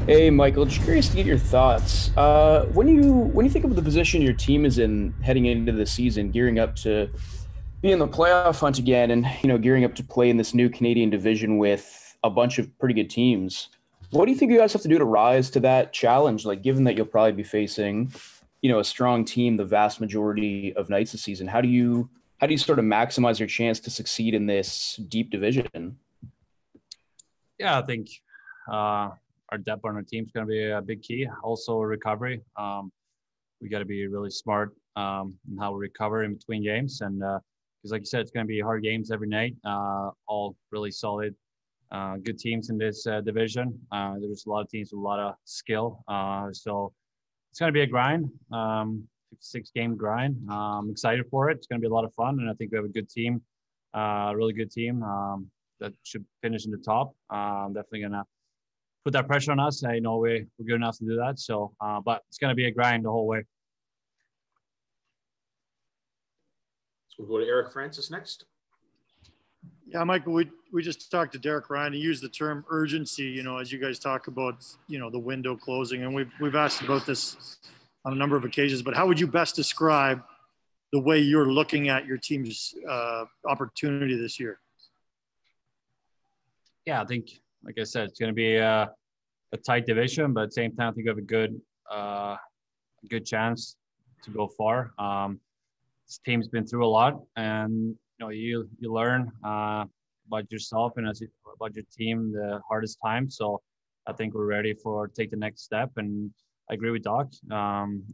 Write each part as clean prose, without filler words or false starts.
Hey, Michael, just curious to get your thoughts. When you think of the position your team is in heading into the season, gearing up to be in the playoff hunt again, and gearing up to play in this new Canadian division with a bunch of pretty good teams, what do you think you guys have to do to rise to that challenge? Like, given that you'll probably be facing, a strong team the vast majority of nights this season, how do you sort of maximize your chance to succeed in this deep division? Yeah, I think uh, our depth on our team is going to be a big key. Also, recovery. We got to be really smart in how we recover in between games, and because, like you said, it's going to be hard games every night. All really solid, good teams in this division. There's a lot of teams with a lot of skill. So it's going to be a grind, 6 game grind. I'm excited for it. It's going to be a lot of fun, and I think we have a good team, a really good team that should finish in the top. Definitely going to put that pressure on us. I know we're good enough to do that. So, but it's going to be a grind the whole way. So we'll go to Eric Francis next. Yeah, Michael, we just talked to Derek Ryan. He used the term urgency, as you guys talk about, the window closing. And we've asked about this on a number of occasions, but how would you best describe the way you're looking at your team's opportunity this year? Yeah, I think, like I said, it's going to be a tight division, but at the same time, I think we have a good chance to go far. This team's been through a lot, and you learn about yourself and about your team the hardest time. So I think we're ready for take the next step. And I agree with Doc.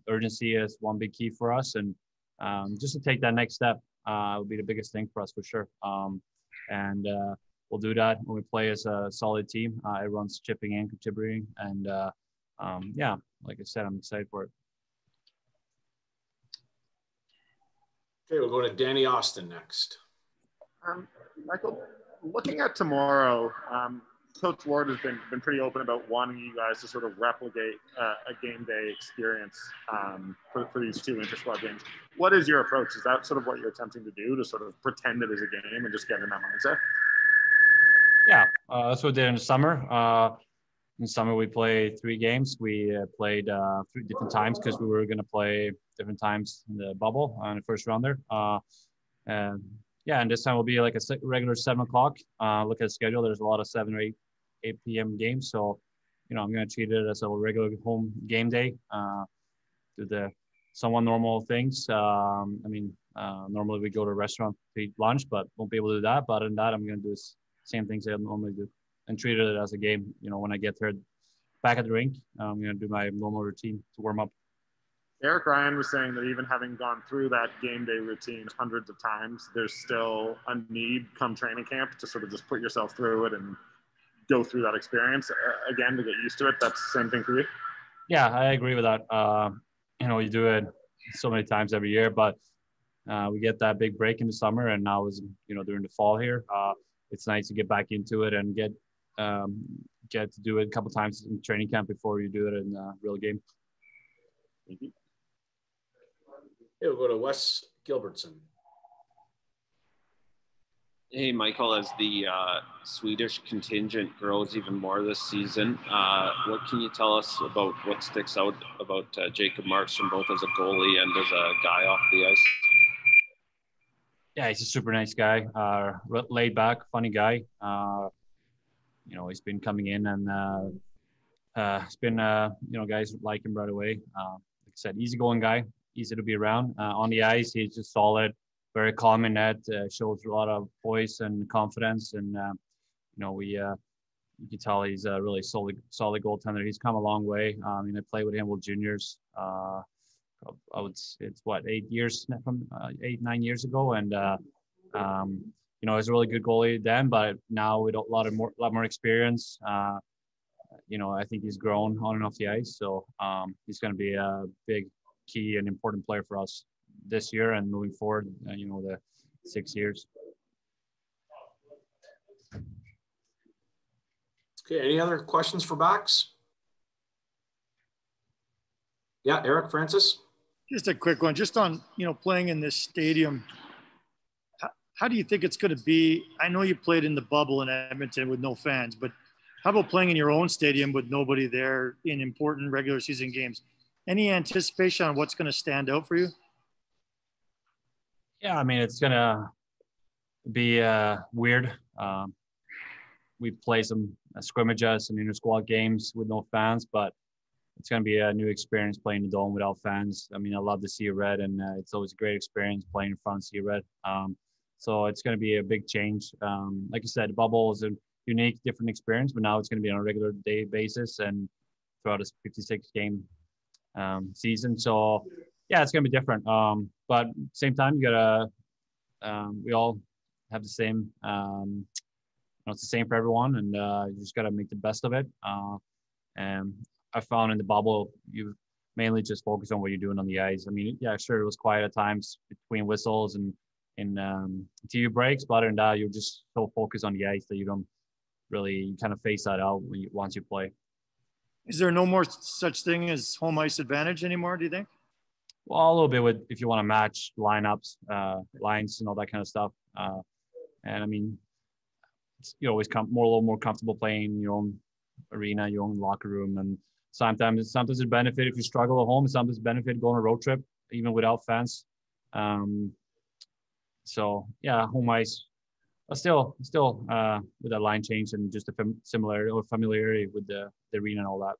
Urgency is one big key for us, and just to take that next step will be the biggest thing for us for sure. And we'll do that when we play as a solid team. Everyone's chipping in, contributing, and yeah, like I said, I'm excited for it. Okay, we'll go to Danny Austin next. Michael, looking at tomorrow, Coach Ward has been pretty open about wanting you guys to sort of replicate a game day experience for these two inter-squad games. What is your approach? Is that sort of what you're attempting to do, to sort of pretend it is a game and just get in that mindset? Yeah, that's what we did in the summer. In summer, we played 3 games. We played 3 different times because we were going to play different times in the bubble on the first round there. And yeah, and this time will be like a regular 7 o'clock. Look at the schedule. There's a lot of 7 or 8 p.m. games. So, I'm going to treat it as a regular home game day. Do the somewhat normal things. Normally we go to a restaurant to eat lunch, but won't be able to do that. But other than that, I'm going to do the same things I normally do and treat it as a game. When I get there back at the rink, I'm going to do my normal routine to warm up. Eric Ryan was saying that even having gone through that game day routine hundreds of times, there's still a need come training camp to sort of just put yourself through it and go through that experience again to get used to it. That's the same thing for you? Yeah, I agree with that. You do it so many times every year, but we get that big break in the summer, and now is during the fall here. It's nice to get back into it and get to do it a couple times in training camp before you do it in a real game. Thank you. Okay, we'll go to Wes Gilbertson. Hey, Michael, as the Swedish contingent grows even more this season, what can you tell us about what sticks out about Jacob Markstrom, both as a goalie and as a guy off the ice? Yeah, he's a super nice guy, laid back, funny guy. He's been coming in and it's been, guys like him right away. Like I said, easygoing guy, easy to be around. On the ice, he's just solid, very calm in net, shows a lot of poise and confidence. And, you can tell he's a really solid goaltender. He's come a long way. I played with him with juniors. It's 8 years from 8-9 years ago. And, he's a really good goalie then, but now with a lot more experience, I think he's grown on and off the ice. So he's going to be a big key and important player for us this year and moving forward, the 6 years. Okay, any other questions for Bax? Yeah, Eric Francis. Just a quick one, just on, playing in this stadium. How do you think it's going to be? I know you played in the bubble in Edmonton with no fans, but How about playing in your own stadium with nobody there in important regular season games? Any anticipation on what's going to stand out for you? Yeah, I mean, it's gonna be weird. We play some scrimmages and inter squad games with no fans, but it's going to be a new experience playing the Dome without fans. I mean, I love the Sea Red, and it's always a great experience playing in front of Sea Red. So it's going to be a big change. Like I said, the bubble is a unique, different experience, but now it's going to be on a regular day basis and throughout this 56 game season. So yeah, it's going to be different. But at the same time, you gotta, we all have the same, it's the same for everyone, and you just got to make the best of it. And I found in the bubble, you mainly just focus on what you're doing on the ice. I mean, yeah, sure, it was quiet at times between whistles and in TV breaks, but other than that, you're just so focused on the ice that you don't really kind of face that out once you play. Is there no more such thing as home ice advantage anymore, do you think? Well, a little bit with if you want to match lineups, lines, and all that kind of stuff. And I mean, you always come a little more comfortable playing in your own arena, your own locker room, and sometimes it's a benefit if you struggle at home. Sometimes it's a benefit going on a road trip even without fans. So yeah, home ice. Still with that line change and just a similar or familiarity with the arena and all that.